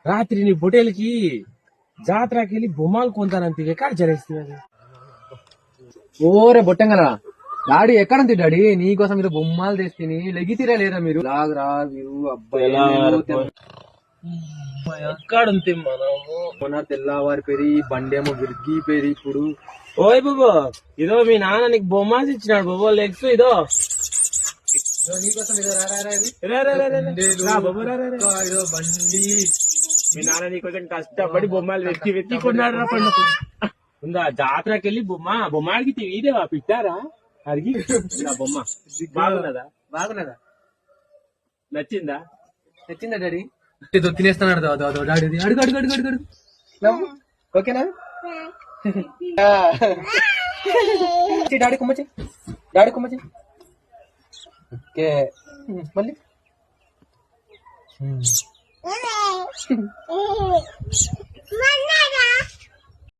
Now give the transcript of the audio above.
రాత్రి నీ బొటేలకి జాతరకి వెళ్ళి బొమ్మలు కొంటానంతే ఎక్కడ జరేస్తుంది. ఓరే బొట్టంగరా డాడీ ఎక్కడంతి డాడీ నీకోసం మీరు బొమ్మలు తెచ్చి లెగితిరా లేదా మీరు లాగరా మీరు అబ్బాయి ఎక్కడుంది మనము మొన్న తెల్లవారి పెరి బండేమో విరిగి పెరి ఇప్పుడు. ఓయ్ బాబు ఇదో మీ నాన్న నీకు బొమ్మలు ఇచ్చినాడు బాబు లెగ్స్ ఇదో నీకోసం బండి మీ నాన్న నీకోసం కష్టపడి బొమ్మలు వెతికి కొన్నాడు. ఉందా జాతరకి వెళ్ళి బొమ్మ అడిగితే ఇదేవా పిట్టారా అడిగి బొమ్మ బాగున్నదా నచ్చిందా డాడీ తినేస్తున్నాడు డాడీ అడుగు అడుగు అడుగు అడుగు అడుగు ఓకేనా డాడీ కుమ్మచ్చి ఓకే మళ్ళీ